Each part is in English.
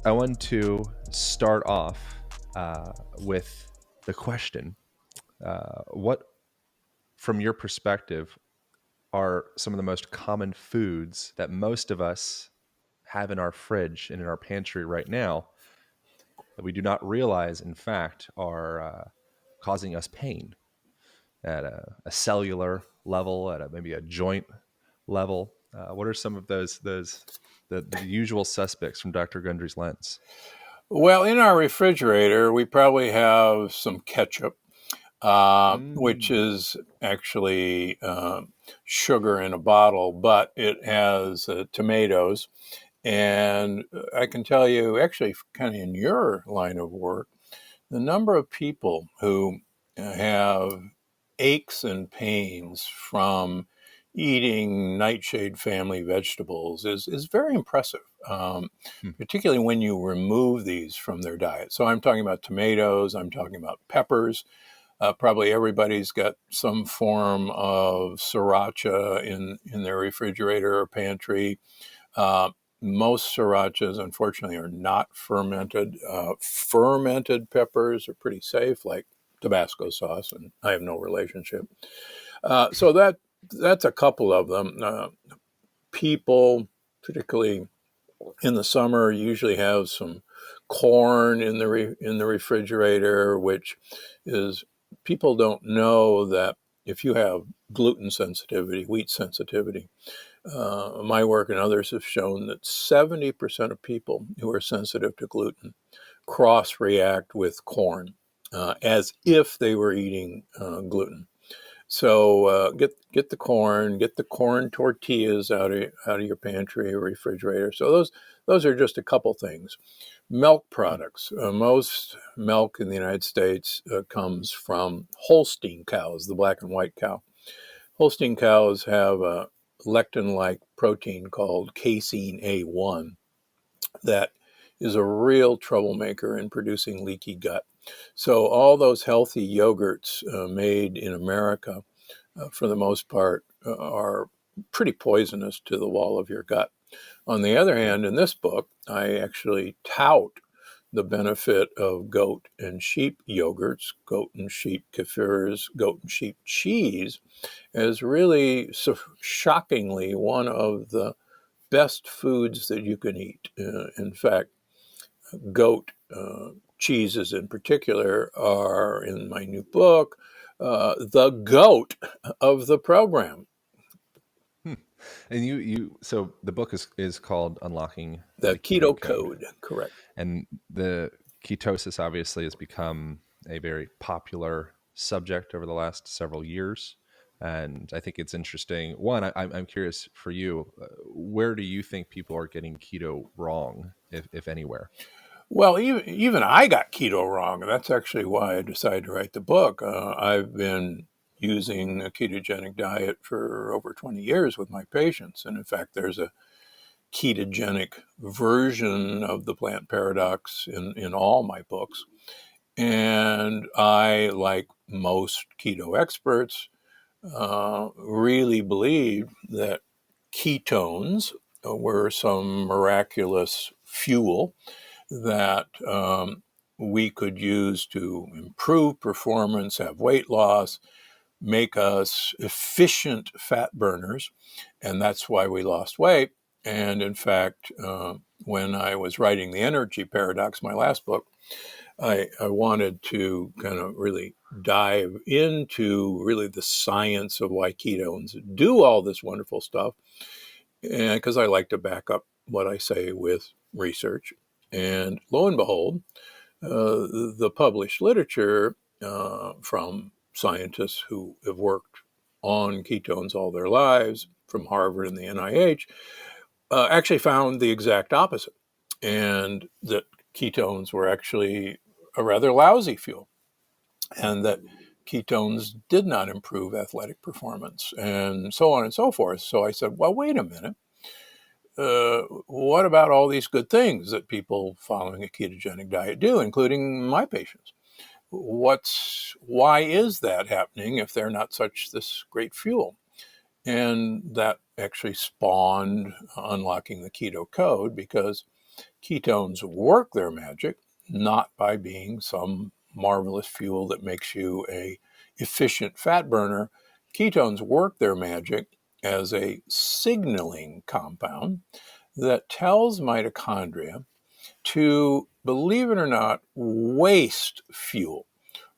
I want to start off with the question: what, from your perspective, are some of the most common foods that most of us have in our fridge and in our pantry right now that we do not realize, in fact, are causing us pain at a cellular level, at maybe a joint level? What are some of the usual suspects from Dr. Gundry's lens? Well, in our refrigerator, we probably have some ketchup, which Mm. is actually sugar in a bottle, but it has tomatoes. And I can tell you, actually, kind of in your line of work, the number of people who have aches and pains from eating nightshade family vegetables is very impressive, Hmm. particularly when you remove these from their diet. So I'm talking about tomatoes, I'm talking about peppers. Probably everybody's got some form of sriracha in their refrigerator or pantry. Uh, Most srirachas, unfortunately, are not fermented. Fermented peppers are pretty safe, like Tabasco sauce, and I have no relationship. So that's a couple of them. People, particularly in the summer, usually have some corn in the refrigerator, which is, people don't know that if you have gluten sensitivity, wheat sensitivity, my work and others have shown that 70% of people who are sensitive to gluten cross react with corn as if they were eating gluten. So get the corn tortillas out of your pantry or refrigerator. So those are just a couple things. Milk products. Most milk in the United States comes from Holstein cows, the black and white cow. Holstein cows have a lectin-like protein called casein A1 that is a real troublemaker in producing leaky gut. So all those healthy yogurts made in America, for the most part, are pretty poisonous to the wall of your gut. On the other hand, in this book, I actually tout the benefit of goat and sheep yogurts, goat and sheep kefirs, goat and sheep cheese, as really shockingly one of the best foods that you can eat. In fact, goat cheeses in particular are, in my new book, the goat of the program. Hmm. And so the book is called Unlocking The the Keto keto Code, code, correct. and the ketosis obviously has become a very popular subject over the last several years. And I think it's interesting. One, I'm curious for you, where do you think people are getting keto wrong, if anywhere? Well, even I got keto wrong, and that's actually why I decided to write the book. I've been using a ketogenic diet for over 20 years with my patients, and in fact, there's a ketogenic version of the plant paradox in all my books. And I, like most keto experts, really believed that ketones were some miraculous fuel that we could use to improve performance, have weight loss, make us efficient fat burners. And that's why we lost weight. And in fact, when I was writing The Energy Paradox, my last book, I wanted to kind of really dive into really the science of why ketones do all this wonderful stuff. And because I like to back up what I say with research. And lo and behold, the published literature from scientists who have worked on ketones all their lives, from Harvard and the NIH, actually found the exact opposite, and that ketones were actually a rather lousy fuel, and that ketones did not improve athletic performance, and so on and so forth. So I said, well, wait a minute. What about all these good things that people following a ketogenic diet do, including my patients? Why is that happening if they're not such this great fuel? And that actually spawned Unlocking the Keto Code, because Ketones work their magic not by being some marvelous fuel that makes you a efficient fat burner. Ketones work their magic as a signaling compound that tells mitochondria to, believe it or not, waste fuel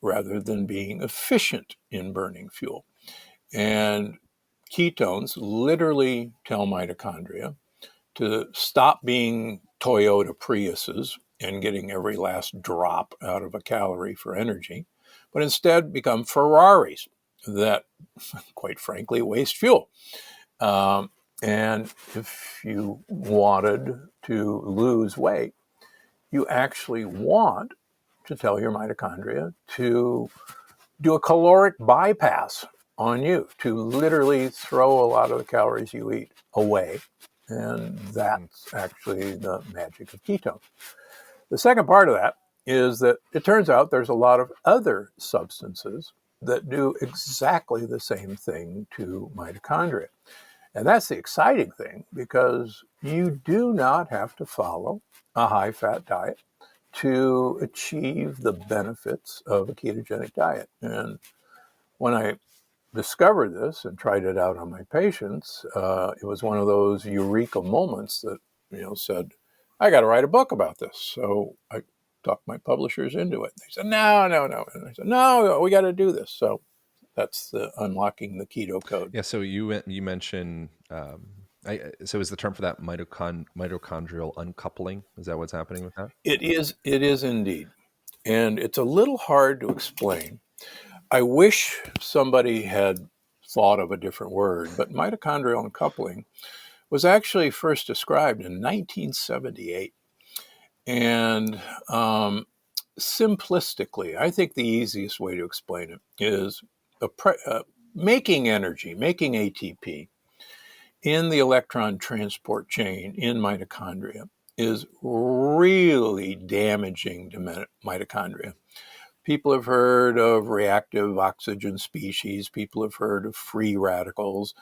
rather than being efficient in burning fuel. And ketones literally tell mitochondria to stop being Toyota Priuses and getting every last drop out of a calorie for energy, but instead become Ferraris that, quite frankly, waste fuel. And if you wanted to lose weight, you actually want to tell your mitochondria to do a caloric bypass on you, to literally throw a lot of the calories you eat away. And that's actually the magic of ketones. The second part of that is that it turns out there's a lot of other substances that do exactly the same thing to mitochondria. And that's the exciting thing, because you do not have to follow a high-fat diet to achieve the benefits of a ketogenic diet. And when I discovered this and tried it out on my patients, it was one of those eureka moments that, said, I got to write a book about this. So I talked my publishers into it. They said, no. And I said, no, we got to do this. So that's the unlocking the keto code. Yeah. So you mentioned, so is the term for that mitochondrial uncoupling? Is that what's happening with that? It is indeed. And it's a little hard to explain. I wish somebody had thought of a different word, but mitochondrial uncoupling was actually first described in 1978. And simplistically, I think the easiest way to explain it is making energy, making ATP in the electron transport chain in mitochondria is really damaging to mitochondria. People have heard of reactive oxygen species. People have heard of free radicals.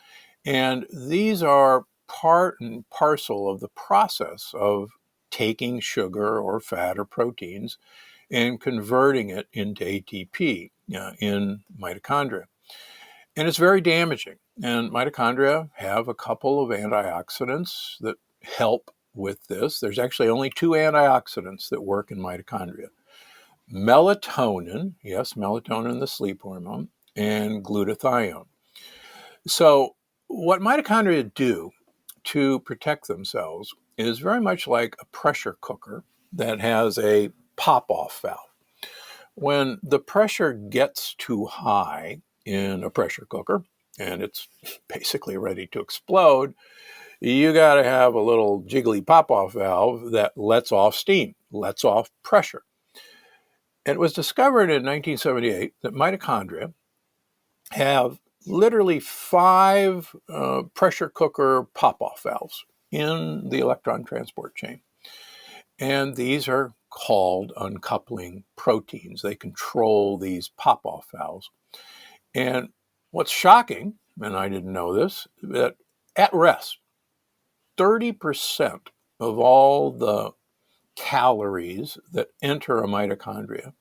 And these are part and parcel of the process of taking sugar or fat or proteins and converting it into ATP in mitochondria. And it's very damaging. And mitochondria have a couple of antioxidants that help with this. There's actually only two antioxidants that work in mitochondria. Melatonin, yes, melatonin, the sleep hormone, and glutathione. So what mitochondria do to protect themselves is very much like a pressure cooker that has a pop-off valve. When the pressure gets too high in a pressure cooker and it's basically ready to explode, you got to have a little jiggly pop-off valve that lets off steam, lets off pressure. It was discovered in 1978 that mitochondria have literally 5 pressure cooker pop-off valves in the electron transport chain. And these are called uncoupling proteins. They control these pop-off valves. And what's shocking, and I didn't know this, that at rest, 30% of all the calories that enter a mitochondria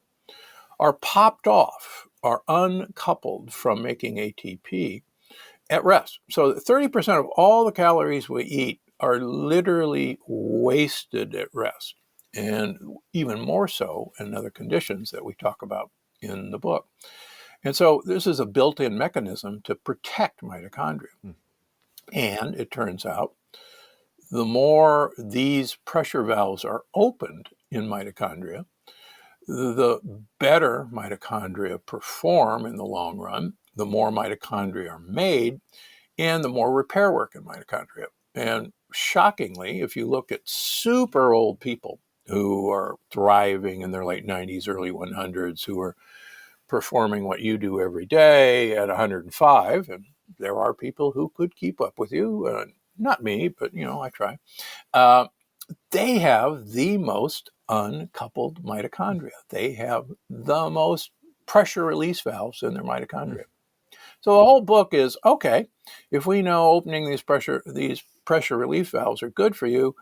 are popped off, are uncoupled from making ATP at rest. So 30% of all the calories we eat are literally wasted at rest, and even more so in other conditions that we talk about in the book. And so this is a built-in mechanism to protect mitochondria. And it turns out the more these pressure valves are opened in mitochondria, the better mitochondria perform in the long run, the more mitochondria are made, and the more repair work in mitochondria. And shockingly, if you look at super old people who are thriving in their late 90s, early 100s, who are performing what you do every day at 105, and there are people who could keep up with you, not me, but I try. They have the most uncoupled mitochondria. They have the most pressure release valves in their mitochondria. So the whole book is, okay, if we know opening these pressure relief valves are good for you,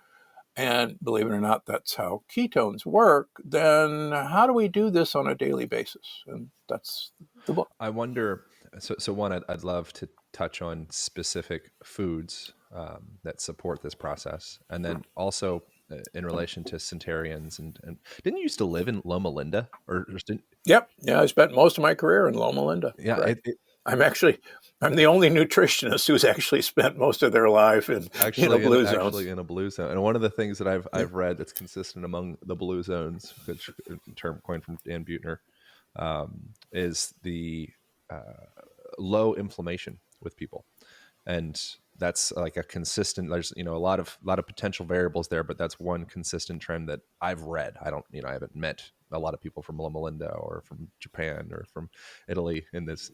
and believe it or not, that's how ketones work, then how do we do this on a daily basis? And that's the book. I wonder. So one, I'd love to touch on specific foods that support this process, and then also in relation to centurions. And didn't you used to live in Loma Linda, or didn't? Yep. Yeah, I spent most of my career in Loma Linda. Yeah, Right. I'm the only nutritionist who's actually spent most of their life in a blue zone. actually in a blue zone. And one of the things that Yeah. I've read that's consistent among the blue zones, which term coined from Dan Buettner, is the uh, low inflammation with people, and that's like a consistent. There's a lot of potential variables there, but that's one consistent trend that I've read. I don't I haven't met a lot of people from Loma Linda or from Japan or from Italy in this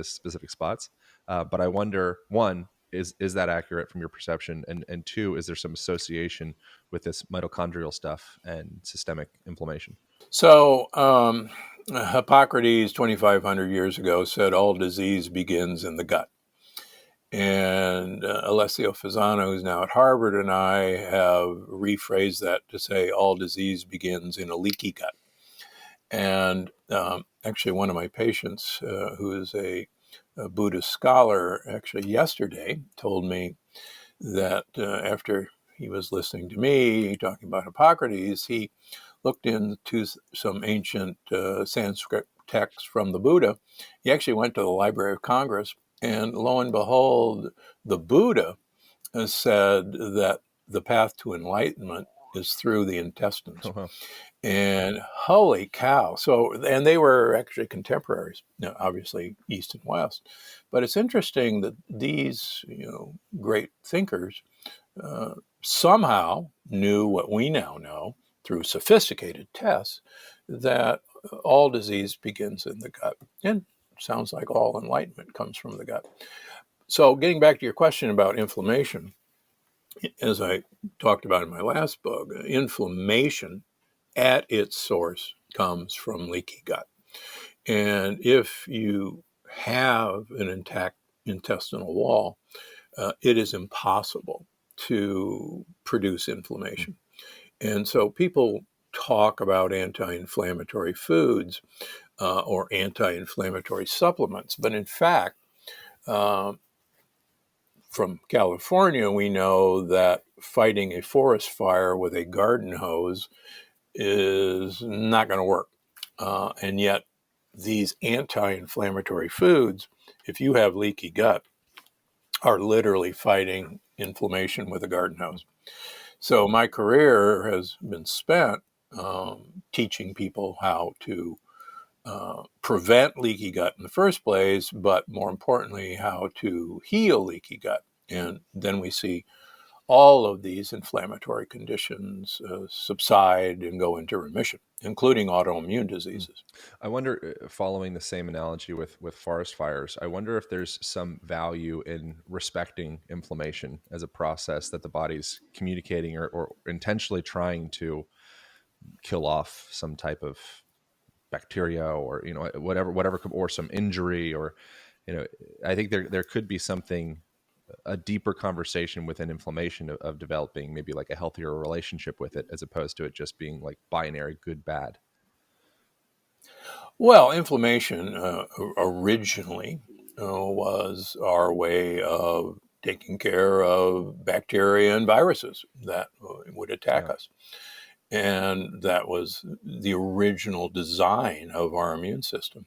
specific spots, but I wonder, one, is that accurate from your perception, and two, is there some association with this mitochondrial stuff and systemic inflammation? So Hippocrates, 2,500 years ago, said all disease begins in the gut. And Alessio Fasano, who's now at Harvard, and I have rephrased that to say all disease begins in a leaky gut. And actually, one of my patients, who is a Buddhist scholar, actually yesterday told me that after he was listening to me talking about Hippocrates, he looked into some ancient Sanskrit texts from the Buddha. He actually went to the Library of Congress, and lo and behold, the Buddha has said that the path to enlightenment is through the intestines. Oh, wow. And holy cow. So, and they were actually contemporaries, obviously East and West. But it's interesting that these, great thinkers somehow knew what we now know through sophisticated tests, that all disease begins in the gut. And sounds like all enlightenment comes from the gut. So getting back to your question about inflammation, as I talked about in my last book, inflammation at its source comes from leaky gut. And if you have an intact intestinal wall, it is impossible to produce inflammation. And so people talk about anti-inflammatory foods or anti-inflammatory supplements, but in fact, uh, from California, we know that fighting a forest fire with a garden hose is not going to work. And yet, these anti-inflammatory foods, if you have leaky gut, are literally fighting inflammation with a garden hose. So my career has been spent teaching people how to prevent leaky gut in the first place, but more importantly, how to heal leaky gut. And then we see all of these inflammatory conditions subside and go into remission, including autoimmune diseases. I wonder, following the same analogy with forest fires, I wonder if there's some value in respecting inflammation as a process that the body's communicating or intentionally trying to kill off some type of bacteria, or whatever, or some injury, or I think there could be something, a deeper conversation within inflammation of developing maybe like a healthier relationship with it, as opposed to it just being like binary good bad. Well, inflammation originally was our way of taking care of bacteria and viruses that would attack Yeah. us. And that was the original design of our immune system.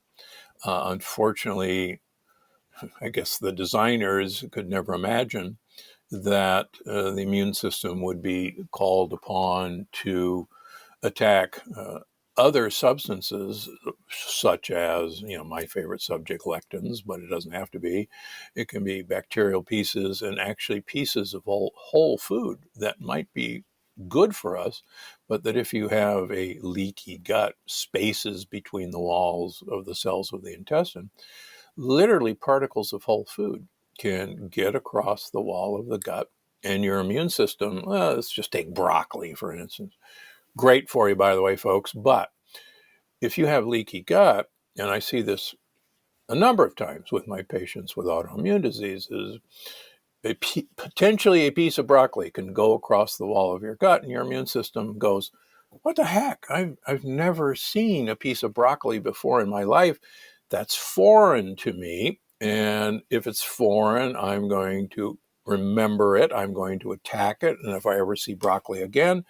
Unfortunately, I guess the designers could never imagine that the immune system would be called upon to attack other substances, such as, my favorite subject, lectins, but it doesn't have to be. It can be bacterial pieces and actually pieces of whole food that might be good for us, but that if you have a leaky gut, spaces between the walls of the cells of the intestine, literally particles of whole food can get across the wall of the gut. And your immune system, let's just take broccoli, for instance. Great for you, by the way, folks. But if you have leaky gut, and I see this a number of times with my patients with autoimmune diseases, potentially a piece of broccoli can go across the wall of your gut, and your immune system goes, what the heck? I've never seen a piece of broccoli before in my life. That's foreign to me. And if it's foreign, I'm going to remember it. I'm going to attack it. And if I ever see broccoli again,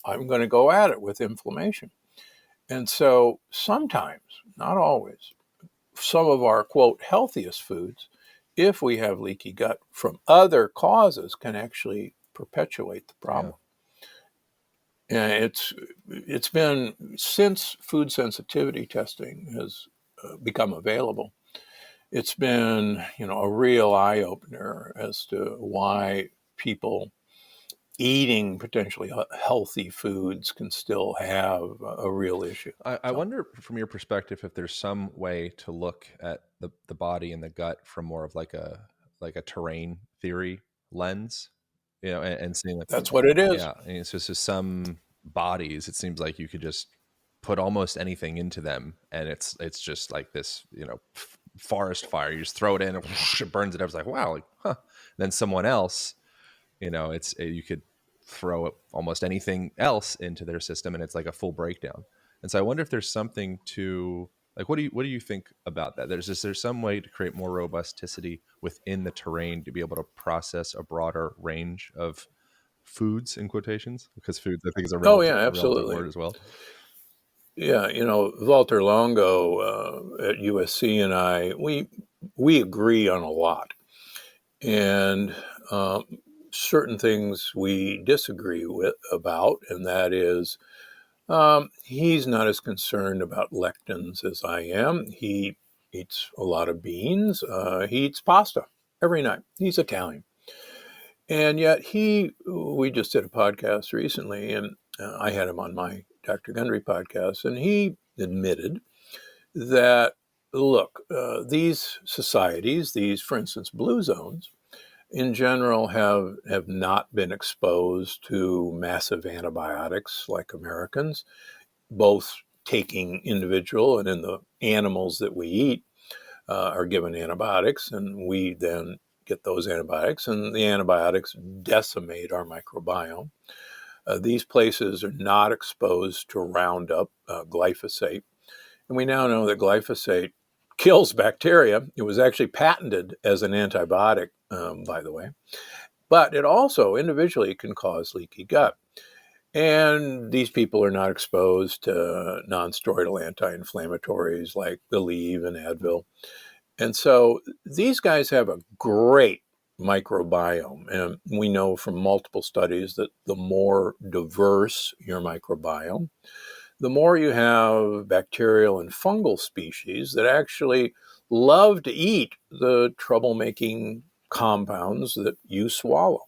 I'm going to go at it with inflammation. And so sometimes, not always, some of our, quote, healthiest foods, if we have leaky gut from other causes, can actually perpetuate the Yeah. problem. And it's been, since food sensitivity testing has become available, it's been, a real eye-opener as to why people eating potentially healthy foods can still have a real issue. I So wonder from your perspective if there's some way to look at the body and the gut from more of like a terrain theory lens, and seeing like, that's what it is. yeah, and it's just some bodies, it seems like you could just put almost anything into them, and it's just like this, forest fire. You just throw it in, and whoosh, it burns it up. It's like, wow, like, huh. Then someone else, you could throw almost anything else into their system, and it's like a full breakdown. And so I wonder if there's something to, like, what do you think about that? There's some way to create more robusticity within the terrain to be able to process a broader range of foods, in quotations, because foods, I think, is a Oh yeah, relative absolutely. word as well. Yeah, Walter Longo at USC and I, we agree on a lot, and certain things we disagree with about, and that is, he's not as concerned about lectins as I am. He eats a lot of beans. He eats pasta every night. He's Italian, and yet we just did a podcast recently, and I had him on my Dr. Gundry podcast, and he admitted that, look, these societies, for instance, blue zones, in general have not been exposed to massive antibiotics like Americans, both taking individual and in the animals that we eat are given antibiotics, and we then get those antibiotics, and the antibiotics decimate our microbiome. These places are not exposed to Roundup, glyphosate, and we now know that glyphosate kills bacteria. It was actually patented as an antibiotic, by the way, but it also individually can cause leaky gut. And these people are not exposed to non-steroidal anti-inflammatories like Aleve and Advil. And so these guys have a great microbiome. And we know from multiple studies that the more diverse your microbiome, the more you have bacterial and fungal species that actually love to eat the troublemaking compounds that you swallow.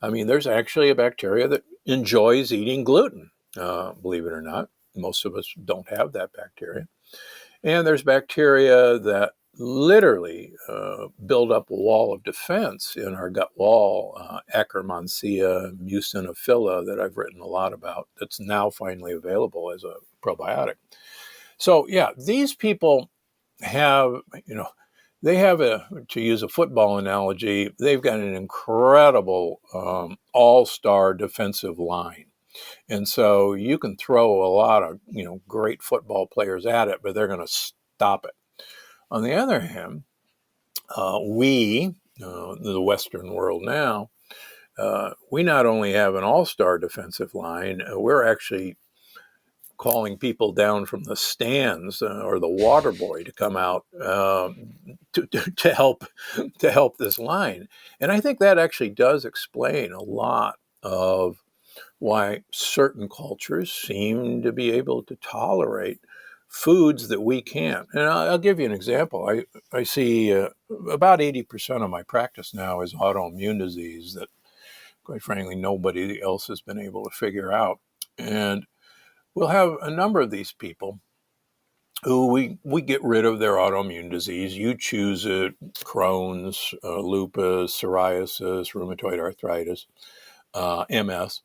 I mean, there's actually a bacteria that enjoys eating gluten, believe it or not. Most of us don't have that bacteria. And there's bacteria that literally build up a wall of defense in our gut wall, Akkermansia mucinophila, that I've written a lot about, that's now finally available as a probiotic. So, yeah, these people have, they have to use a football analogy, they've got an incredible all-star defensive line. And so you can throw a lot of, great football players at it, but they're going to stop it. On the other hand, the Western world now, we not only have an all-star defensive line, we're actually calling people down from the stands or the water boy to come out to help this line. And I think that actually does explain a lot of why certain cultures seem to be able to tolerate foods that we can't. And I'll give you an example. I see about 80% of my practice now is autoimmune disease that, quite frankly, nobody else has been able to figure out. And we'll have a number of these people who we get rid of their autoimmune disease. You choose it: Crohn's, lupus, psoriasis, rheumatoid arthritis, MS.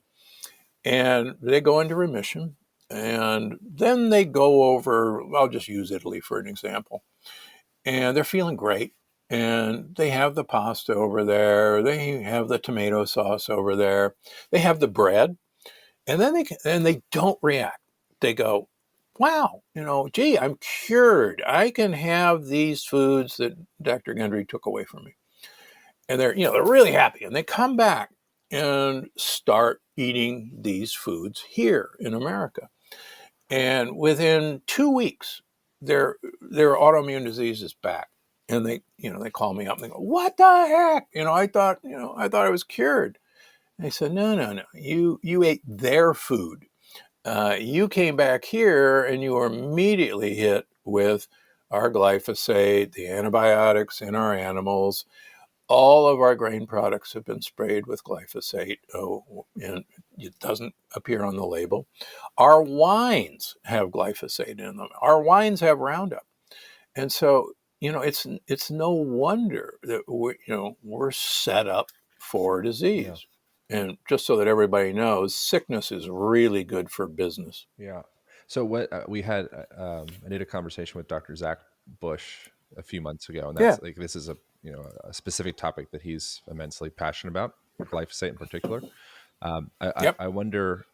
And they go into remission. And then they go over, I'll just use Italy for an example. And they're feeling great. and they have the pasta over there. They have the tomato sauce over there. They have the bread, and then they don't react. They go, "Wow, gee, I'm cured. I can have these foods that Dr. Gundry took away from me." And they're really happy, and they come back and start eating these foods here in America. And within 2 weeks, their autoimmune disease is back. And they call me up and they go, "What the heck? I thought I was cured." And I said, "No, no, no. You ate their food. You came back here and you were immediately hit with our glyphosate, the antibiotics in our animals. All of our grain products have been sprayed with glyphosate, and it doesn't appear on the label. Our wines have glyphosate in them. Our wines have Roundup." And so, it's no wonder that we're set up for Yeah. disease. And just so that everybody knows, sickness is really good for business. Yeah. So what we had, I did a conversation with Dr. Zach Bush a few months ago, and Yeah. that's like this is a specific topic that he's immensely passionate about, glyphosate in particular. Yep. I wonder,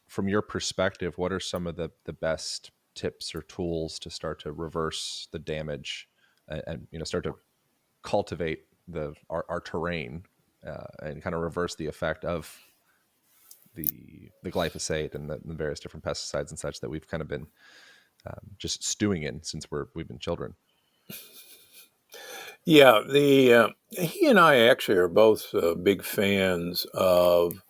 from your perspective, what are some of the best tips or tools to start to reverse the damage and start to cultivate our terrain and kind of reverse the effect of the glyphosate and the various different pesticides and such that we've kind of been just stewing in since we've been children. Yeah. The He and I actually are both big fans of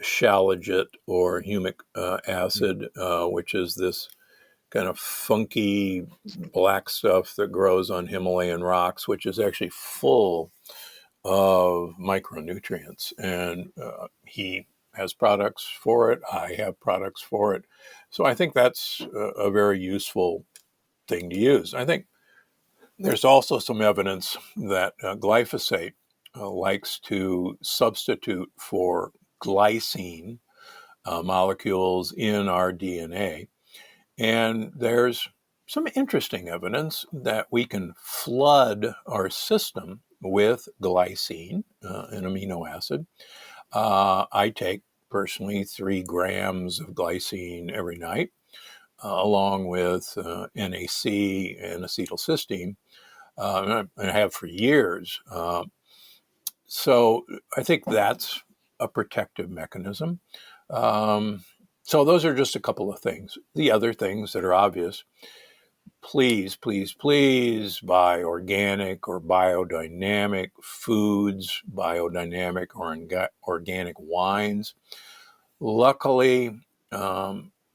shallot or humic Mm. acid, which is this kind of funky black stuff that grows on Himalayan rocks, which is actually full of micronutrients. And he has products for it. I have products for it. So I think that's a very useful thing to use. I think there's also some evidence that glyphosate likes to substitute for glycine molecules in our DNA. And there's some interesting evidence that we can flood our system with glycine, an amino acid. I take personally 3 grams of glycine every night, along with NAC and acetylcysteine, and I have for years. So I think that's a protective mechanism. Um, so those are just a couple of things. The other things that are obvious: please, please, please buy organic or biodynamic foods, biodynamic or organic wines. Luckily,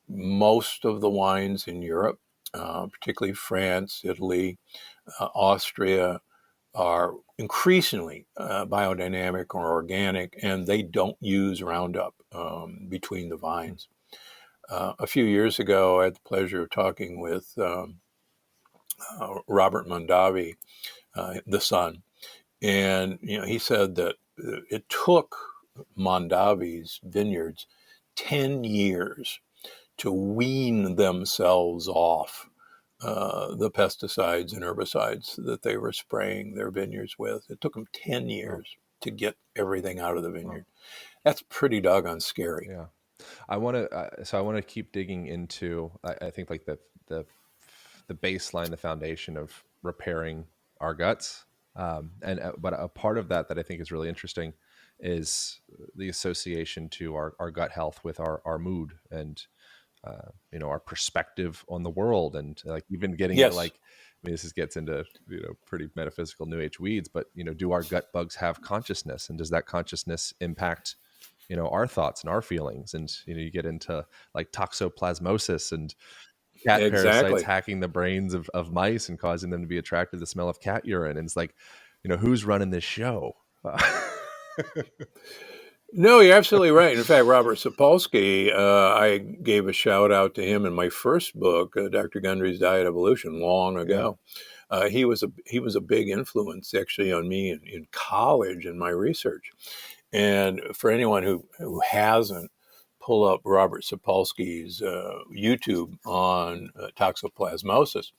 most of the wines in Europe, particularly France, Italy, Austria, are increasingly biodynamic or organic, and they don't use Roundup between the vines. A few years ago, I had the pleasure of talking with Robert Mondavi, the son, and he said that it took Mondavi's vineyards 10 years to wean themselves off the pesticides and herbicides that they were spraying their vineyards with. It took them 10 Oh, years to get everything out of the oh, vineyard. That's pretty doggone scary. yeah. I want to keep digging into. I think like the baseline, the foundation of repairing our guts, and but a part of that I think is really interesting is the association to our gut health with our mood and our perspective on the world, and like even getting into Yes, like, I mean, this gets into pretty metaphysical new age weeds, but do our gut bugs have consciousness, and does that consciousness impact our thoughts and our feelings? And you get into like toxoplasmosis and cat parasites exactly. hacking the brains of mice and causing them to be attracted to the smell of cat urine, and it's like, who's running this show? No, you're absolutely right. In fact, Robert Sapolsky, I gave a shout out to him in my first book, Dr. Gundry's Diet Evolution, long Yeah. ago. He was a big influence actually on me in college in my research. And for anyone who hasn't pull up Robert Sapolsky's YouTube on toxoplasmosis.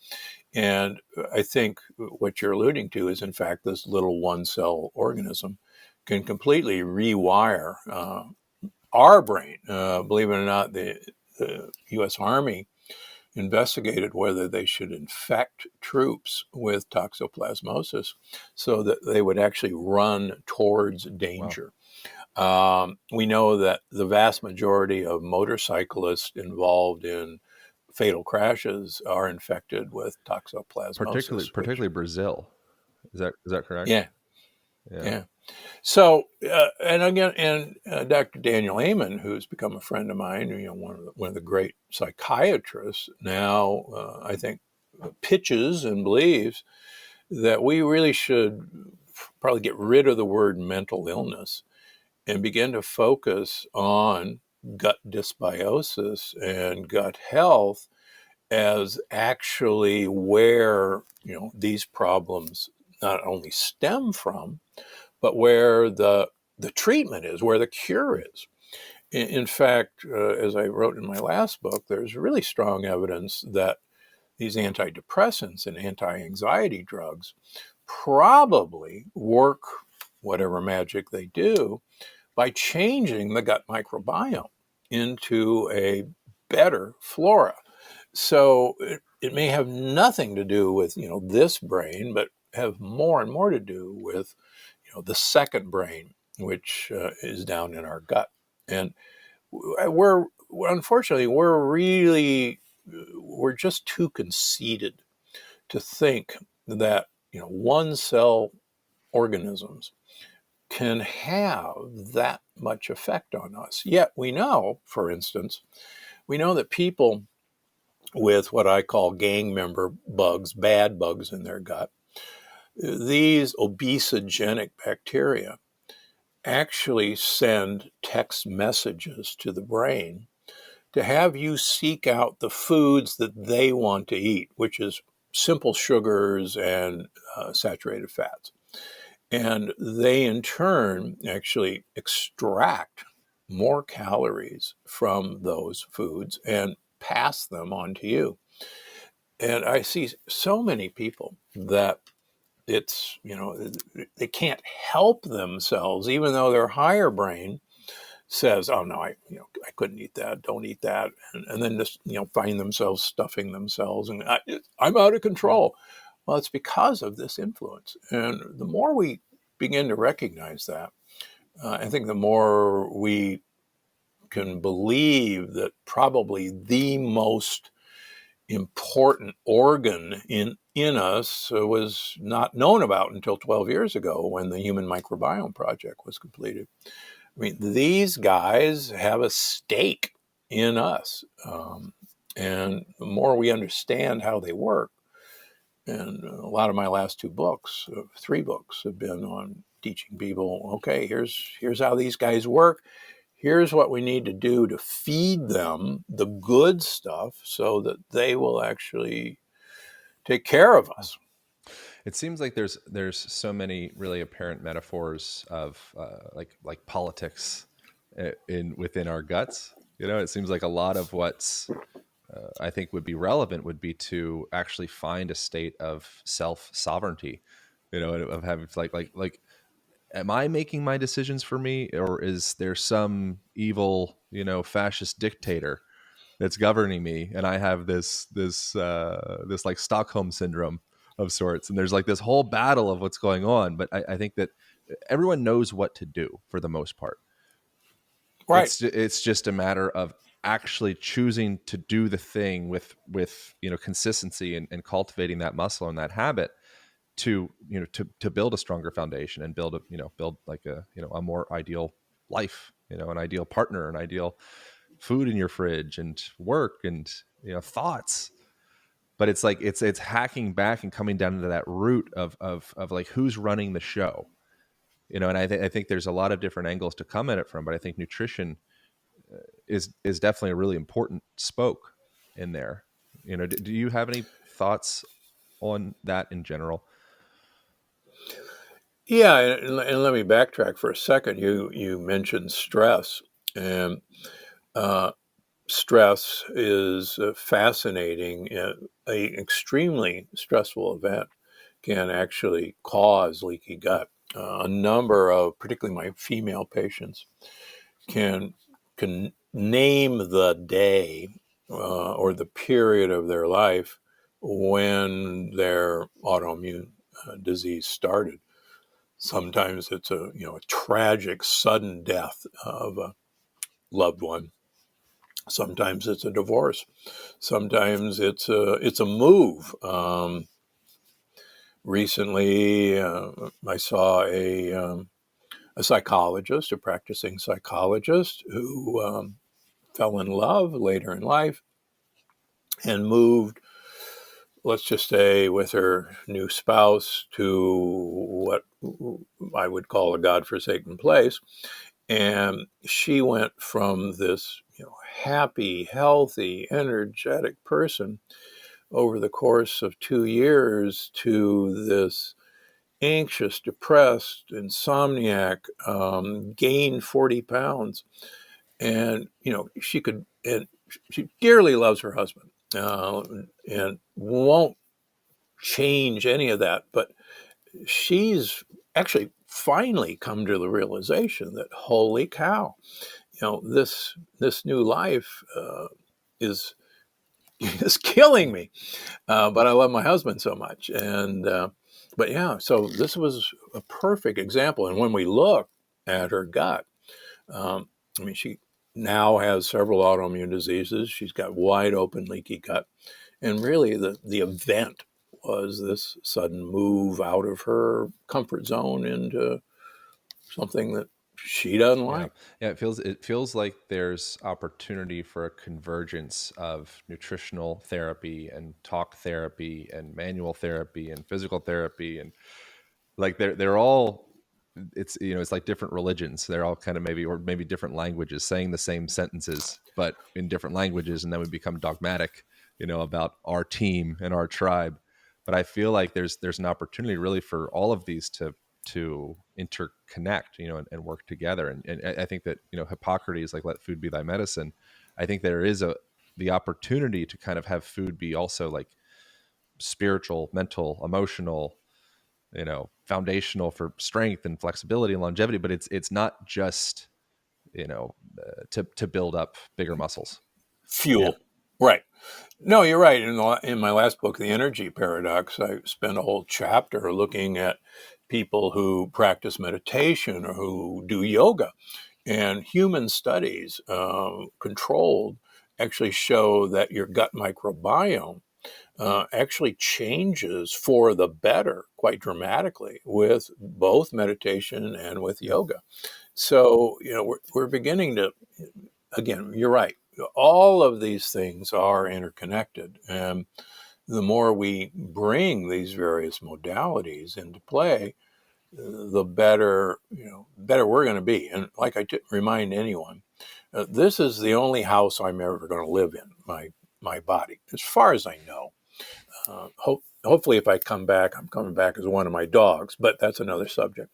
And I think what you're alluding to is, in fact, this little one-cell organism can completely rewire our brain. Believe it or not, the U.S. Army investigated whether they should infect troops with toxoplasmosis so that they would actually run towards Wow. danger. We know that the vast majority of motorcyclists involved in fatal crashes are infected with Particularly toxoplasmosis, which, particularly Brazil. Is that correct? yeah, Yeah. yeah. So, and again, and Dr. Daniel Amen, who's become a friend of mine, one of the great psychiatrists, now I think pitches and believes that we really should probably get rid of the word mental illness and begin to focus on gut dysbiosis and gut health as actually where these problems not only stem from, but where the treatment is, where the cure is. In fact, as I wrote in my last book, there's really strong evidence that these antidepressants and anti-anxiety drugs probably work, whatever magic they do, by changing the gut microbiome into a better flora. So it may have nothing to do with this brain, but have more and more to do with the second brain, which is down in our gut. And we're unfortunately we're just too conceited to think that one cell organisms can have that much effect on us. Yet we know, for instance, we know that people with what I call gang member bugs, bad bugs in their gut, these obesogenic bacteria actually send text messages to the brain to have you seek out the foods that they want to eat, which is simple sugars and saturated fats. And they, in turn, actually extract more calories from those foods and pass them on to you. And I see so many people that it's, they can't help themselves, even though their higher brain says, "Oh no, I couldn't eat that. Don't eat that," and then just find themselves stuffing themselves, and I'm out of Yeah. control. Well, it's because of this influence, and the more we begin to recognize that, I think the more we can believe that probably the most important organ in us was not known about until 12 years ago when the Human Microbiome Project was completed. I mean, these guys have a stake in us. And the more we understand how they work, and a lot of my last three books have been on teaching people, okay, here's how these guys work. Here's what we need to do to feed them the good stuff so that they will actually take care of us. It seems like there's so many really apparent metaphors of like politics in within our guts. It seems like a lot of what's I think would be relevant would be to actually find a state of self sovereignty. Of having like, am I making my decisions for me, or is there some evil fascist dictator that's governing me, and I have this like Stockholm syndrome of sorts, and there's like this whole battle of what's going on. But I think that everyone knows what to do for the most part. Right. It's just a matter of actually choosing to do the thing with consistency, and cultivating that muscle and that habit to to build a stronger foundation, and build like a more ideal life, an ideal partner, an ideal food in your fridge, and work, and thoughts. But it's like it's hacking back and coming down to that root of like who's running the show. And I think there's a lot of different angles to come at it from, but I think nutrition is definitely a really important spoke in there. Do you have any thoughts on that in general? Yeah, and let me backtrack for a second. You mentioned stress, and Stress is fascinating. A extremely stressful event can actually cause leaky gut. A number of, particularly my female patients, can name the day or the period of their life when their autoimmune disease started. Sometimes it's a tragic sudden death of a loved one. Sometimes it's a divorce. Sometimes it's a move. Recently, I saw a psychologist, a practicing psychologist, who fell in love later in life and moved, let's just say, with her new spouse to what I would call a godforsaken place. And she went from this, happy, healthy, energetic person over the course of 2 years to this anxious, depressed, insomniac, gained 40 pounds. And, and she dearly loves her husband and won't change any of that. But she's actually finally come to the realization that, holy cow, this new life is is killing me. But I love my husband so much. And but yeah, so this was a perfect example. And when we look at her gut, I mean, she now has several autoimmune diseases. She's got wide open leaky gut, and really the event was this sudden move out of her comfort zone into something that she doesn't Yeah. like. Yeah. It feels like there's opportunity for a convergence of nutritional therapy and talk therapy and manual therapy and physical therapy. And like they're all, it's like different religions. They're all kind of maybe different languages saying the same sentences, but in different languages. And then we become dogmatic, about our team and our tribe. But I feel like there's an opportunity really for all of these to interconnect, and work together. And I think that, Hippocrates, like, let food be thy medicine. I think there is the opportunity to kind of have food be also like spiritual, mental, emotional, foundational for strength and flexibility and longevity. But it's not just, to build up bigger muscles. Yeah. Fuel, right? No, you're right. In my last book, The Energy Paradox, I spent a whole chapter looking at people who practice meditation or who do yoga. And human studies, controlled, actually show that your gut microbiome actually changes for the better quite dramatically with both meditation and with Yep. yoga. So, we're beginning to, again, you're right. All of these things are interconnected. And the more we bring these various modalities into play, the better, better we're going to be. And like remind anyone, this is the only house I'm ever going to live in, my body, as far as I know. Hopefully, if I come back, I'm coming back as one of my dogs, but that's another subject.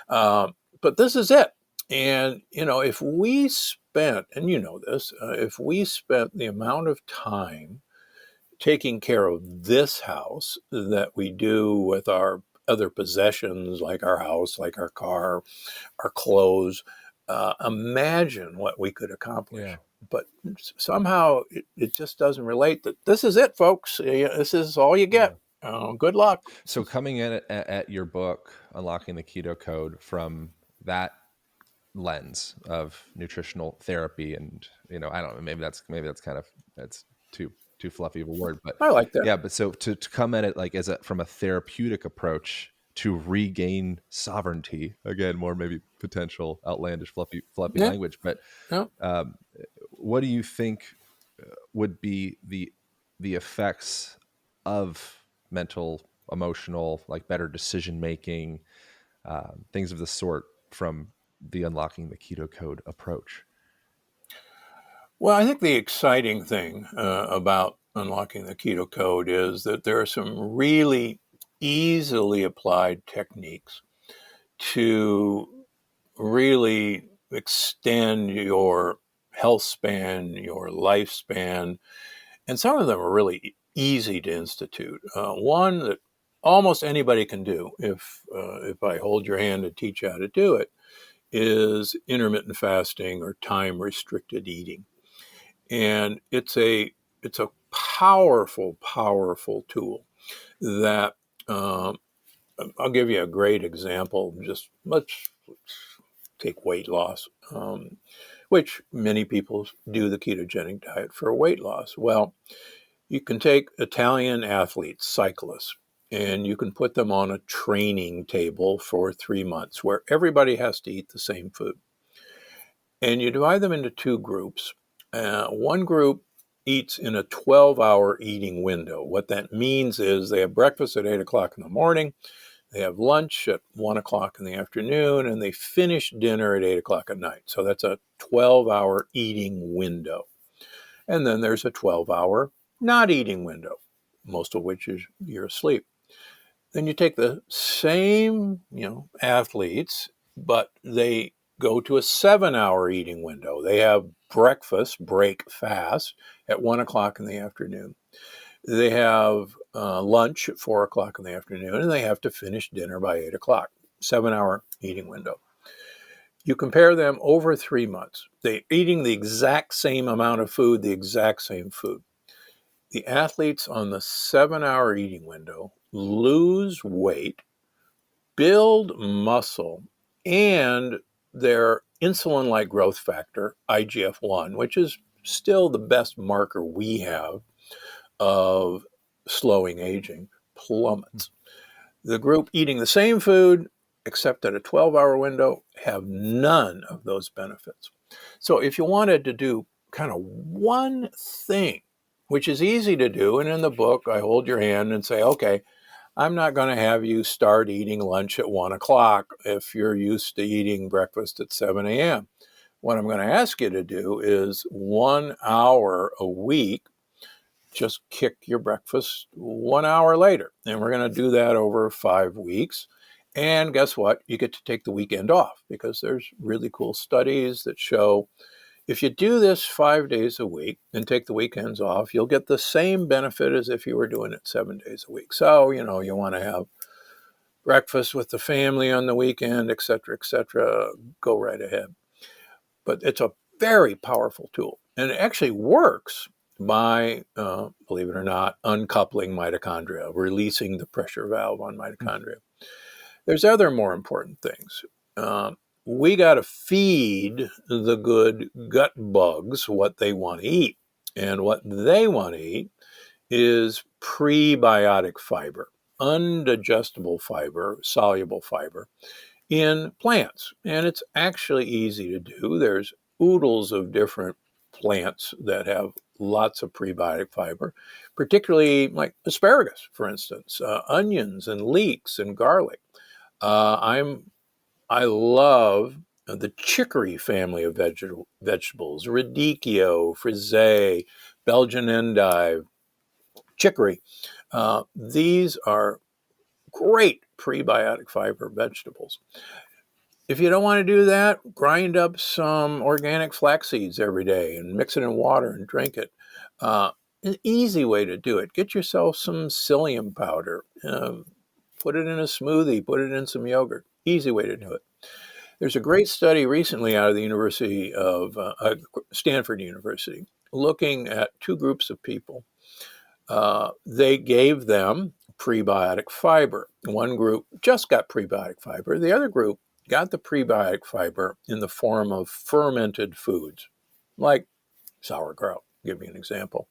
But this is it. And, if we spent, and this, if we spent the amount of time taking care of this house that we do with our other possessions, like our house, like our car, our clothes, imagine what we could Yeah. accomplish. But somehow it just doesn't relate that this is it, folks. This is all you Yeah. get. Good luck. So coming in at your book, Unlocking the Keto Code, from that lens of nutritional therapy, and, I don't know, maybe that's kind of, that's too fluffy of a word. But I like that. yeah, but so to come at it like from a therapeutic approach to regain sovereignty, again, more maybe potential outlandish fluffy Yeah. language. But Yeah. um, what do you think would be the effects of mental, emotional, like better decision making, things of the sort, from the Unlocking the Keto Code approach? Well, I think the exciting thing about unlocking the keto code is that there are some really easily applied techniques to really extend your health span, your lifespan, and some of them are really easy to institute. One that almost anybody can do, if I hold your hand and teach you how to do it, is intermittent fasting or time restricted eating. And it's a powerful, powerful tool that I'll give you a great example. Just let's take weight loss, which many people do the ketogenic diet for weight loss. Well, you can take Italian athletes, cyclists, and you can put them on a training table for 3 months where everybody has to eat the same food. And you divide them into two groups. One group eats in a 12-hour eating window. What that means is they have breakfast at 8 o'clock in the morning, they have lunch at 1 o'clock in the afternoon, and they finish dinner at 8 o'clock at night. So that's a 12-hour eating window. And then there's a 12-hour not eating window, most of which is you're asleep. Then you take the same, athletes, but they go to a 7-hour eating window. They have breakfast, break fast at 1 o'clock in the afternoon. They have lunch at 4 o'clock in the afternoon, and they have to finish dinner by 8 o'clock. 7-hour eating window. You compare them over 3 months. They're eating the exact same amount of food, the exact same food. The athletes on the 7-hour eating window lose weight, build muscle, and their insulin-like growth factor, IGF-1, which is still the best marker we have of slowing aging, plummets. The group eating the same food, except at a 12-hour window, have none of those benefits. So if you wanted to do kind of one thing, which is easy to do, and in the book I hold your hand and say, okay, I'm not going to have you start eating lunch at 1 o'clock if you're used to eating breakfast at 7 a.m. What I'm going to ask you to do is 1 hour a week, just kick your breakfast 1 hour later. And we're going to do that over 5 weeks. And guess what? You get to take the weekend off, because there's really cool studies that show if you do this 5 days a week and take the weekends off, you'll get the same benefit as if you were doing it 7 days a week. So, you want to have breakfast with the family on the weekend, et cetera, go right ahead. But it's a very powerful tool. And it actually works by, believe it or not, uncoupling mitochondria, releasing the pressure valve on mitochondria. There's other more important things. We got to feed the good gut bugs what they want to eat. And what they want to eat is prebiotic fiber, undigestible fiber, soluble fiber in plants. And it's actually easy to do. There's oodles of different plants that have lots of prebiotic fiber, particularly like asparagus, for instance, onions and leeks and garlic. I love the chicory family of vegetables, radicchio, frisee, Belgian endive, chicory. These are great prebiotic fiber vegetables. If you don't want to do that, grind up some organic flax seeds every day and mix it in water and drink it. An easy way to do it. Get yourself some psyllium powder. Put it in a smoothie. Put it in some yogurt. Easy way to do it. There's a great study recently out of the University of Stanford University looking at two groups of people. They gave them prebiotic fiber. One group just got prebiotic fiber. The other group got the prebiotic fiber in the form of fermented foods, like sauerkraut. I'll give you an example.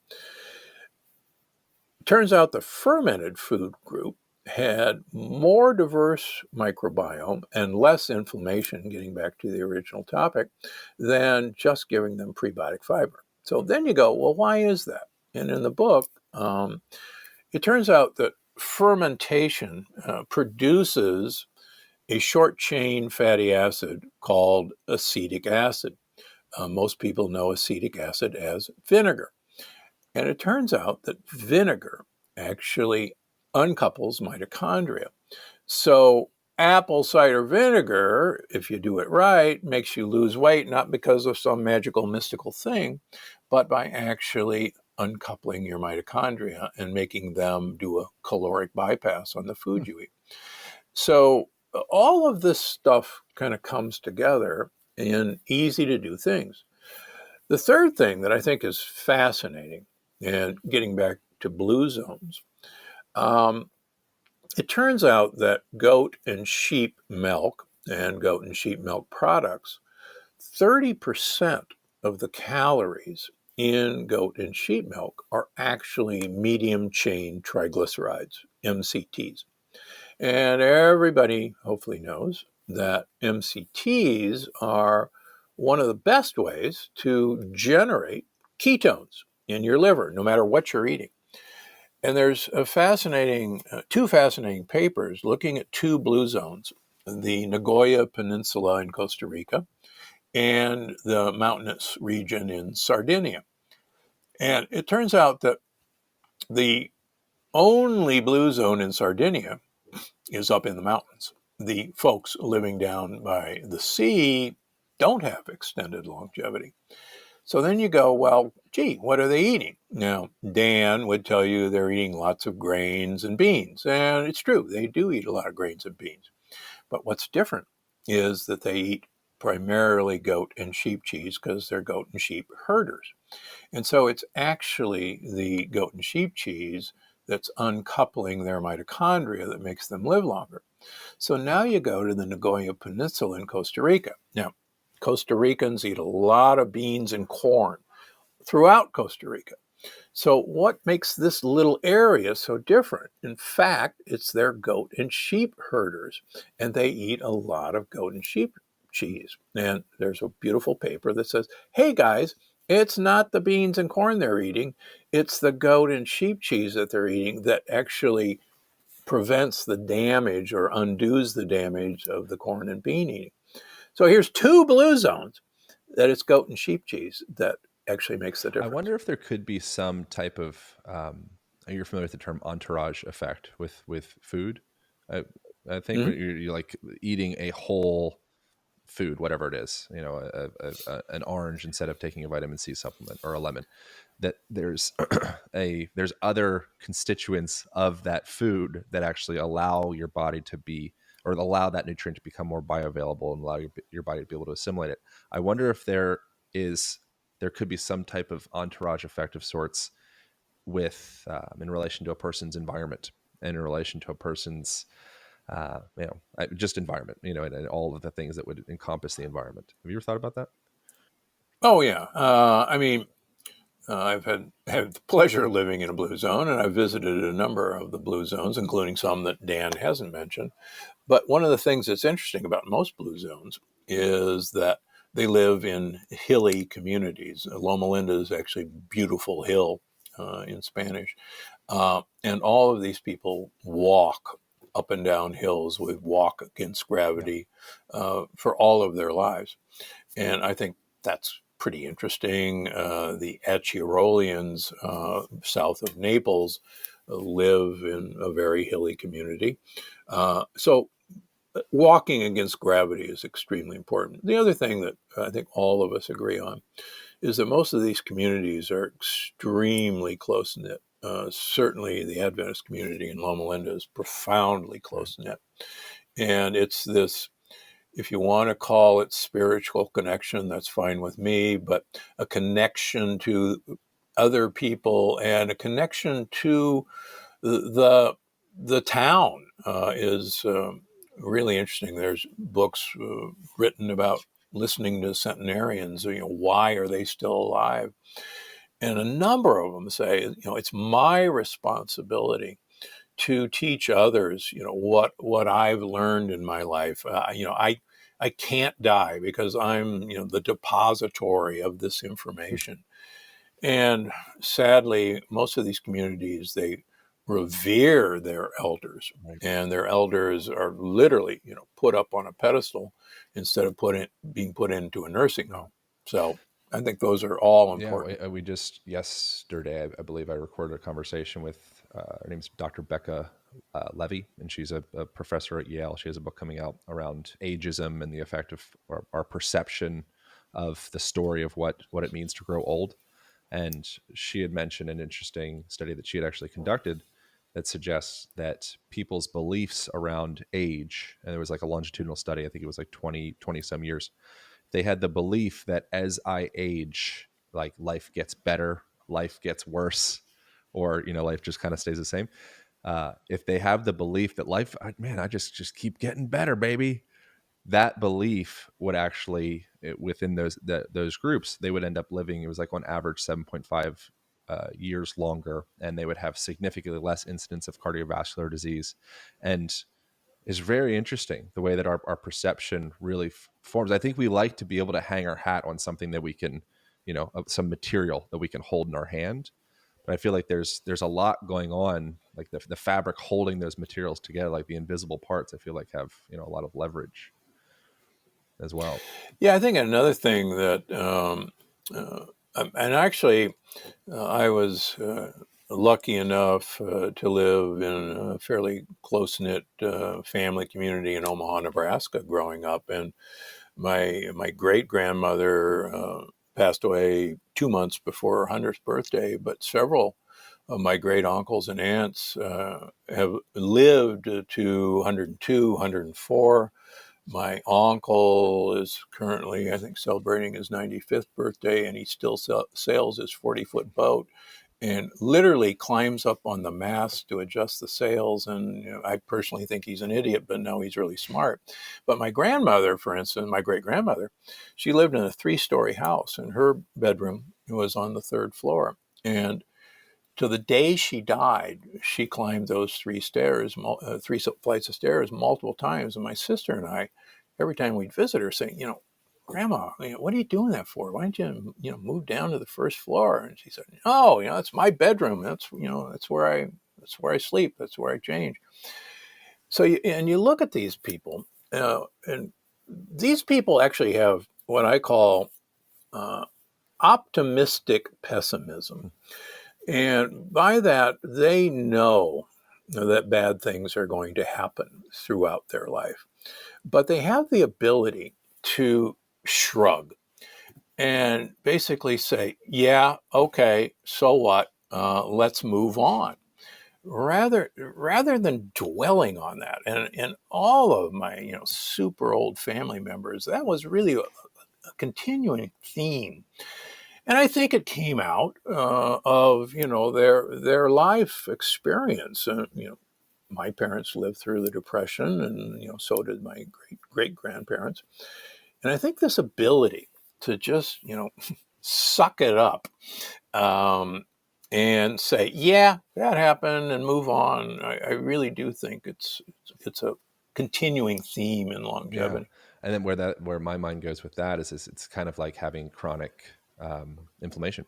Turns out the fermented food group had more diverse microbiome and less inflammation, getting back to the original topic, than just giving them prebiotic fiber. So then you go, well, why is that? And in the book, it turns out that fermentation produces a short-chain fatty acid called acetic acid. Most people know acetic acid as vinegar. And it turns out that vinegar actually uncouples mitochondria. So apple cider vinegar, if you do it right, makes you lose weight, not because of some magical mystical thing, but by actually uncoupling your mitochondria and making them do a caloric bypass on the Hmm. food you eat. So all of this stuff kind of comes together in easy to do things. The third thing that I think is fascinating, and getting back to blue zones, um, it turns out that goat and sheep milk and goat and sheep milk products, 30% of the calories in goat and sheep milk are actually medium chain triglycerides, MCTs. And everybody hopefully knows that MCTs are one of the best ways to generate ketones in your liver, no matter what you're eating. And there's two fascinating papers looking at two blue zones, the Nagoya Peninsula in Costa Rica and the mountainous region in Sardinia. And it turns out that the only blue zone in Sardinia is up in the mountains. The folks living down by the sea don't have extended longevity. So then you go, well, gee, what are they eating? Now, Dan would tell you they're eating lots of grains and beans. And it's true, they do eat a lot of grains and beans. But what's different is that they eat primarily goat and sheep cheese because they're goat and sheep herders. And so it's actually the goat and sheep cheese that's uncoupling their mitochondria that makes them live longer. So now you go to the Nagoya Peninsula in Costa Rica. Now, Costa Ricans eat a lot of beans and corn throughout Costa Rica. So, what makes this little area so different? In fact, it's their goat and sheep herders, and they eat a lot of goat and sheep cheese. And there's a beautiful paper that says, hey guys, it's not the beans and corn they're eating, it's the goat and sheep cheese that they're eating that actually prevents the damage or undoes the damage of the corn and bean eating. So here's two blue zones that it's goat and sheep cheese that actually makes the I difference. wonder if there could be some type of you're familiar with the term entourage effect with food. I, I think Mm-hmm. when you're like eating a whole food, whatever it is, an orange instead of taking a vitamin C supplement or a lemon, that there's there's other constituents of that food that actually allow your body to be, or allow that nutrient to become more bioavailable and allow your body to be able to assimilate it. I wonder if is there could be some type of entourage effect of sorts with in relation to a person's environment and in relation to a person's just environment, and all of the things that would encompass the environment. Have you ever thought about that? Oh yeah, I mean, I've had the pleasure of living in a blue zone, and I've visited a number of the blue zones, including some that Dan hasn't mentioned. But one of the things that's interesting about most blue zones is that they live in hilly communities. Loma Linda is actually beautiful hill in Spanish, and all of these people walk up and down hills with walk against Yeah. gravity for all of their lives. And I think that's pretty interesting. The Acheroleans south of Naples live in a very hilly community. So walking against gravity is extremely important. The other thing that I think all of us agree on is that most of these communities are extremely close knit. Certainly, the Adventist community in Loma Linda is profoundly Right. close knit. And it's this, if you want to call it spiritual connection, that's fine with me, but a connection to other people and a connection to the the town is really interesting. There's books written about listening to centenarians. Why are they still alive? And a number of them say, it's my responsibility to teach others, what I've learned in my life. I can't die because I'm, the depository of this information. And sadly, most of these communities, they revere their elders, Right. and their elders are literally, put up on a pedestal instead of being put into a nursing home. So I think those are all Yeah, important. we just yesterday, I believe, I recorded a conversation with her name's Dr. Becca Levy, and she's a professor at Yale. She has a book coming out around ageism and the effect of our perception of the story of what it means to grow old. And she had mentioned an interesting study that she had actually conducted that suggests that people's beliefs around age, and there was like a longitudinal study, I think it was like 20 some years, they had the belief that as I age, like life gets better, life gets worse, or life just kind of stays the same. If they have the belief that life, man, I just keep getting better, baby, that belief would actually within those groups, they would end up living, it was like on average 7.5 years longer, and they would have significantly less incidence of cardiovascular disease. And it's very interesting the way that our perception really forms. I think we like to be able to hang our hat on something that we can, some material that we can hold in our hand. But I feel like there's a lot going on, like the fabric holding those materials together, like the invisible parts, I feel like have, a lot of leverage as well. Yeah, I think another thing that, and actually, I was lucky enough to live in a fairly close knit family community in Omaha, Nebraska, growing up, and my great grandmother passed away 2 months before her 100th birthday, but several of my great uncles and aunts have lived to 102, 104. My uncle is currently, I think, celebrating his 95th birthday, and he still sails his 40-foot boat and literally climbs up on the mast to adjust the sails. And I personally think he's an idiot, but no, he's really smart. But my grandmother, for instance, my great grandmother, she lived in a 3-story house, and her bedroom was on the 3rd floor. And to the day she died, she climbed those 3 flights of stairs multiple times. And my sister and I, every time we'd visit her, saying, Grandma, what are you doing that for? Why don't you, move down to the 1st floor? And she said, "Oh, it's my bedroom. That's where I sleep. That's where I change." So, you look at these people, and these people actually have what I call uh, optimistic pessimism. And by that, they know that bad things are going to happen throughout their life. But they have the ability to shrug and basically say, yeah, okay, so what? Let's move on. Rather than dwelling on that. And all of my, super old family members, that was really a continuing theme. And I think it came out of their life experience. My parents lived through the Depression, and so did my great grandparents. And I think this ability to just suck it up um, and say, "Yeah, that happened," and move on. I really do think it's a continuing theme in Yeah. longevity. And then where my mind goes with that is it's kind of like having chronic inflammation,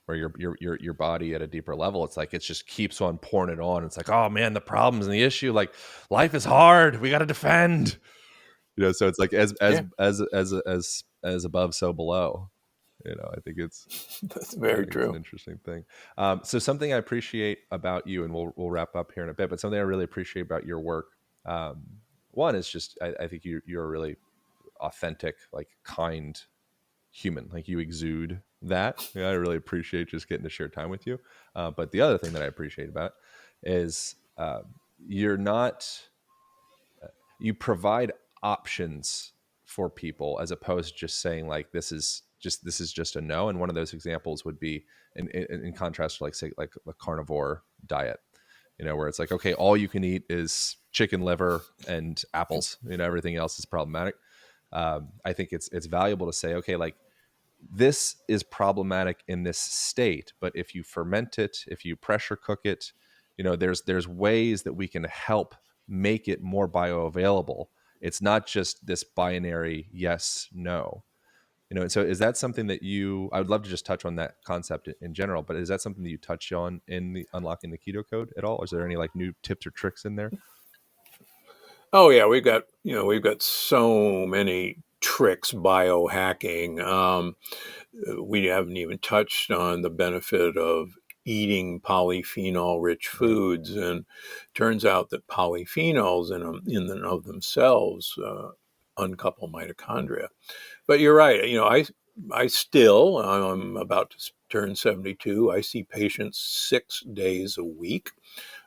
where your body at a deeper level, it's like it just keeps on pouring it on. It's like, oh man, the problems and the issue, like life is hard. We got to defend. So it's like Yeah, as above, so below. I think that's I very think it's an true. interesting thing. So something I appreciate about you, and we'll wrap up here in a bit, but something I really appreciate about your work, um, one is just I think you're a really authentic, like kind human. Like you exude that. I really appreciate just getting to share time with you. But the other thing that I appreciate about it is you're not you provide options for people as opposed to just saying like this is just a no. And one of those examples would be in contrast to like say like the carnivore diet, where it's like, okay, all you can eat is chicken liver and apples, everything else is problematic. I think it's valuable to say, okay, like this is problematic in this state, but if you ferment it, if you pressure cook it, there's ways that we can help make it more bioavailable. It's not just this binary yes no. And so is that something that I would love to just touch on that concept in general, but is that something that you touch on in the unlocking the keto code at all? Is there any like new tips or tricks in there? Oh yeah, we've got so many tricks biohacking. We haven't even touched on the benefit of eating polyphenol-rich foods, and turns out that polyphenols in and of themselves uncouple mitochondria. But you're right. I'm about to turn 72. I see patients 6 days a week.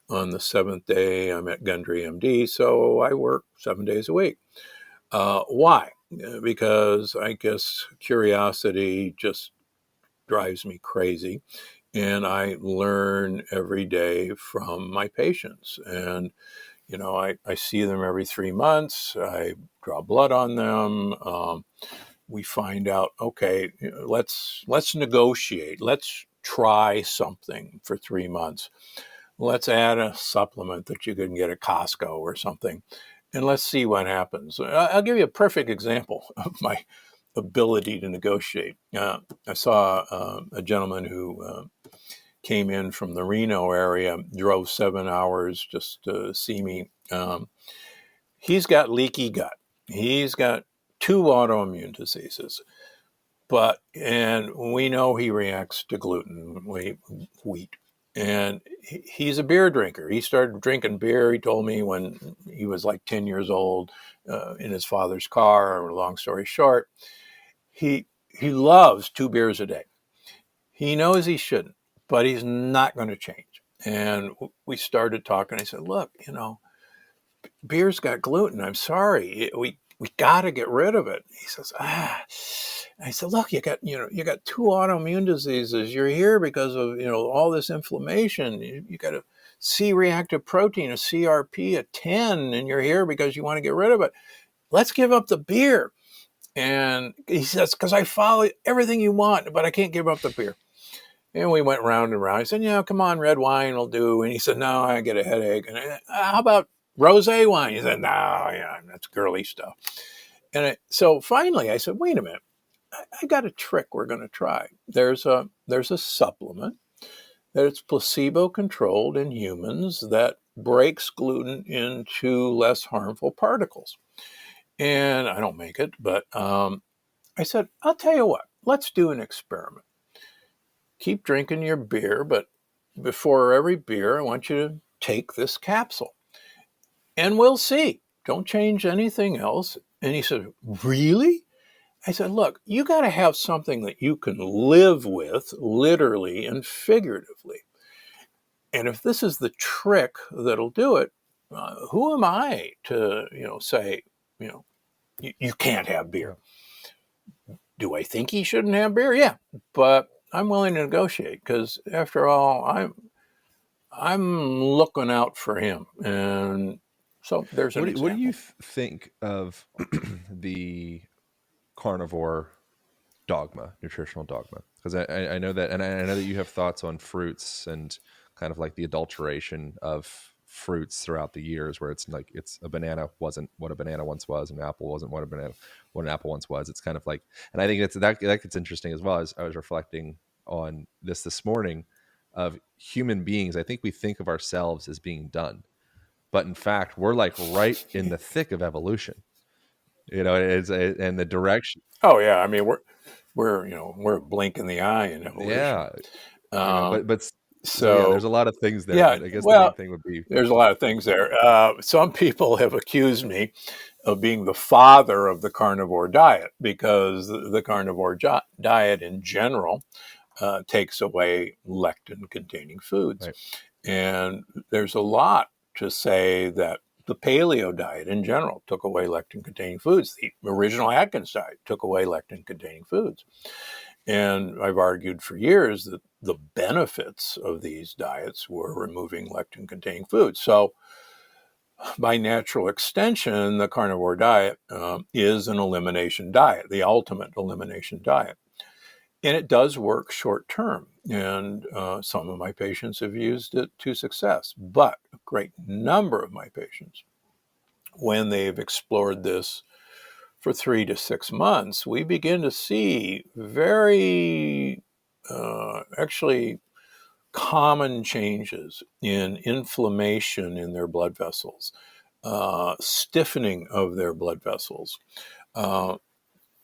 On the seventh day, I'm at Gundry MD, so I work 7 days a week. Why? Because I guess curiosity just drives me crazy. And I learn every day from my patients. And, I see them every 3 months. I draw blood on them. We find out, okay, let's negotiate. Let's try something for 3 months. Let's add a supplement that you can get at Costco or something, and let's see what happens. I'll give you a perfect example of my ability to negotiate. I saw a gentleman who came in from the Reno area, drove 7 hours just to see me. He's got leaky gut. He's got 2 autoimmune diseases. And we know he reacts to gluten, wheat. And he's a beer drinker. He started drinking beer, he told me, when he was like 10 years old in his father's car. Long story short, he loves 2 beers a day. He knows he shouldn't, but he's not going to change. And we started talking. I said, look, beer's got gluten. I'm sorry. We got to get rid of it. He says, I said, look, you got 2 autoimmune diseases. You're here because of, all this inflammation. You got a C-reactive protein, a CRP, a 10, and you're here because you want to get rid of it. Let's give up the beer. And he says, because I follow everything you want, but I can't give up the beer. And we went round and round. I said, come on, red wine will do. And he said, no, I get a headache. And how about rosé wine? He said, no, yeah, that's girly stuff. And so finally I said, wait a minute. I got a trick we're going to try. There's a supplement that it's placebo controlled in humans that breaks gluten into less harmful particles. And I don't make it, but I said, I'll tell you what, let's do an experiment. Keep drinking your beer, but before every beer, I want you to take this capsule and we'll see. Don't change anything else. And he said, really? I said, look, you got to have something that you can live with, literally and figuratively. And if this is the trick that'll do it, who am I to, say, you can't have beer? Do I think he shouldn't have beer? Yeah, but I'm willing to negotiate because, after all, I'm looking out for him. And so there's an example. What do you think of the carnivore dogma, nutritional dogma? Because I know that, and I know that you have thoughts on fruits and kind of like the adulteration of fruits throughout the years, where it's like a banana wasn't what a banana once was, and an apple wasn't what an apple once was. It's kind of like, and I think that gets interesting as well. As I was reflecting on this morning, of human beings, I think we think of ourselves as being done, but in fact, we're like right in the thick of evolution. It's and the direction. Oh yeah, I mean we're a blink in the eye in evolution. Yeah, but so yeah, So there's a lot of things there. yeah, But I guess the main well, thing would be there's a lot of things there. Some people have accused me of being the father of the carnivore diet because the carnivore diet in general takes away lectin-containing foods. right. And there's a lot to say that the paleo diet in general took away lectin-containing foods. The original Atkins diet took away lectin-containing foods. And I've argued for years that the benefits of these diets were removing lectin-containing foods. So by natural extension, the carnivore diet is an elimination diet, the ultimate elimination diet. And it does work short term. And some of my patients have used it to success. But a great number of my patients, when they've explored this for 3 to 6 months, we begin to see very actually common changes in inflammation in their blood vessels, stiffening of their blood vessels.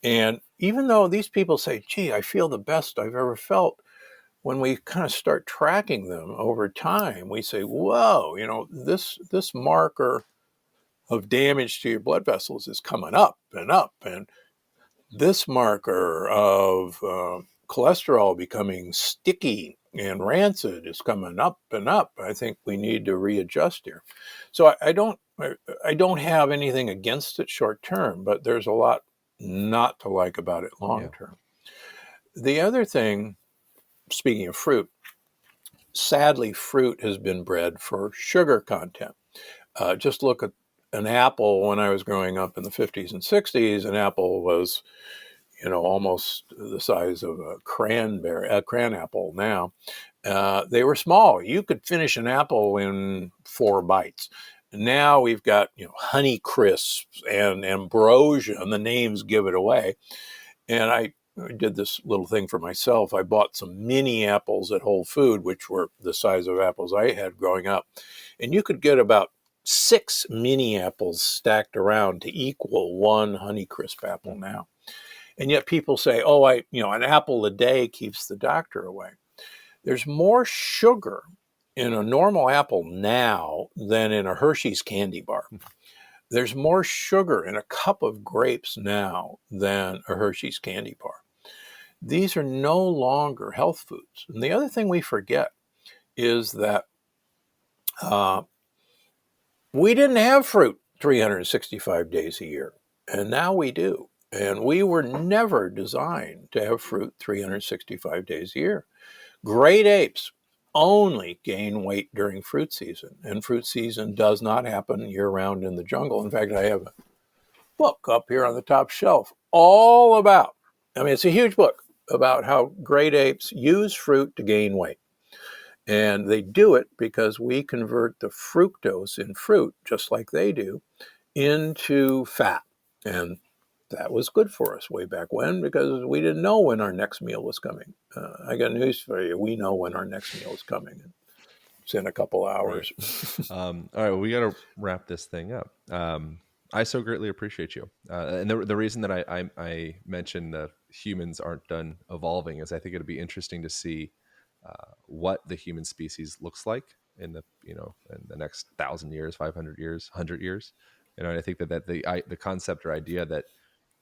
And even though these people say, gee, I feel the best I've ever felt, when we kind of start tracking them over time, we say, whoa, you know, this marker of damage to your blood vessels is coming up and up. And this marker of cholesterol becoming sticky and rancid is coming up and up. I think we need to readjust here. So I don't have anything against it short term, but there's a lot not to like about it long term. The other thing, speaking of fruit, sadly, fruit has been bred for sugar content. Just look at an apple. When I was growing up in the 50s and 60s, an apple was, you know, almost the size of a cran apple now. They were small. You could finish an apple in 4 bites. Now we've got, you know, Honey Crisps and Ambrosia, and the names give it away. And I did this little thing for myself. I bought some mini apples at Whole Food, which were the size of apples I had growing up. And you could get about 6 mini apples stacked around to equal 1 Honeycrisp apple now. And yet people say, oh, an apple a day keeps the doctor away. There's more sugar in a normal apple now than in a Hershey's candy bar. There's more sugar in a cup of grapes now than a Hershey's candy bar. These are no longer health foods. And the other thing we forget is that we didn't have fruit 365 days a year, and now we do. And we were never designed to have fruit 365 days a year. Great apes only gain weight during fruit season, and fruit season does not happen year-round in the jungle. In fact, I have a book up here on the top shelf all about, it's a huge book about how great apes use fruit to gain weight. And they do it because we convert the fructose in fruit, just like they do, into fat. And that was good for us way back when, because we didn't know when our next meal was coming. I got news for you. We know when our next meal is coming. It's in a couple hours. Right. All right. Well, we got to wrap this thing up. I so greatly appreciate you. And the reason that I mentioned that humans aren't done evolving is I think it'd be interesting to see what the human species looks like in the next 1,000 years, 500 years, 100 years. And I think that the concept or idea that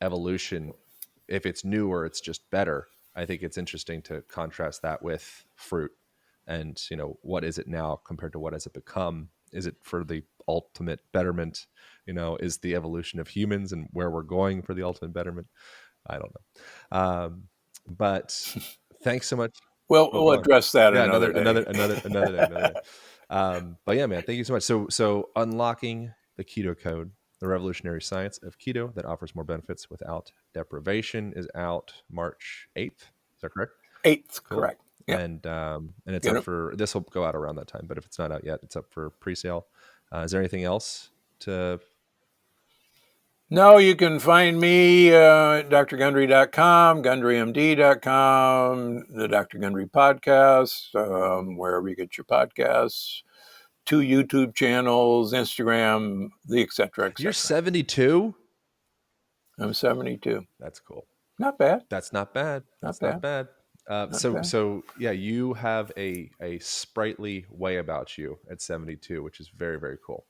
evolution, if it's new or it's just better, I think it's interesting to contrast that with fruit. And what is it now compared to what has it become? Is it for the ultimate betterment? Is the evolution of humans and where we're going for the ultimate betterment? I don't know. But thanks so much. Well, we'll address that another day. Another day. But yeah, man, thank you so much. So unlocking the keto code, the revolutionary science of keto that offers more benefits without deprivation, is out March 8th. Is that correct? 8th, cool. Correct. Yep. And it's up for, this will go out around that time, but if it's not out yet, it's up for pre-sale. Is there anything else to... No, you can find me at drgundry.com, gundrymd.com, the Dr. Gundry podcast, wherever you get your podcasts, 2 YouTube channels, Instagram, et cetera. You're 72? I'm 72. That's cool. Not bad. That's not bad. That's not bad. So yeah, you have a sprightly way about you at 72, which is very, very cool.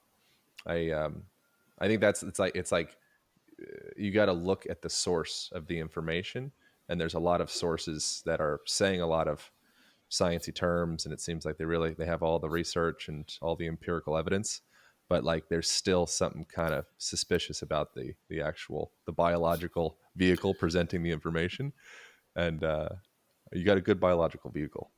I think it's like you got to look at the source of the information, and there's a lot of sources that are saying a lot of sciencey terms, and it seems like they have all the research and all the empirical evidence, but like there's still something kind of suspicious about the biological vehicle presenting the information, and you got a good biological vehicle,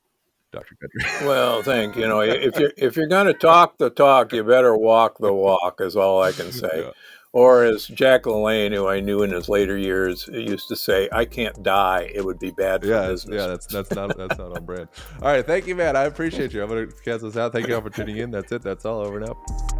Dr. Gundry. Well, if you're going to talk the talk, you better walk the walk, is all I can say. Yeah. Or as Jack LaLanne, who I knew in his later years, used to say, "I can't die. It would be bad for business." Yeah, that's not on brand. All right, thank you, man. I appreciate you. I'm going to cancel this out. Thank you all for tuning in. That's it. That's all. Over and out.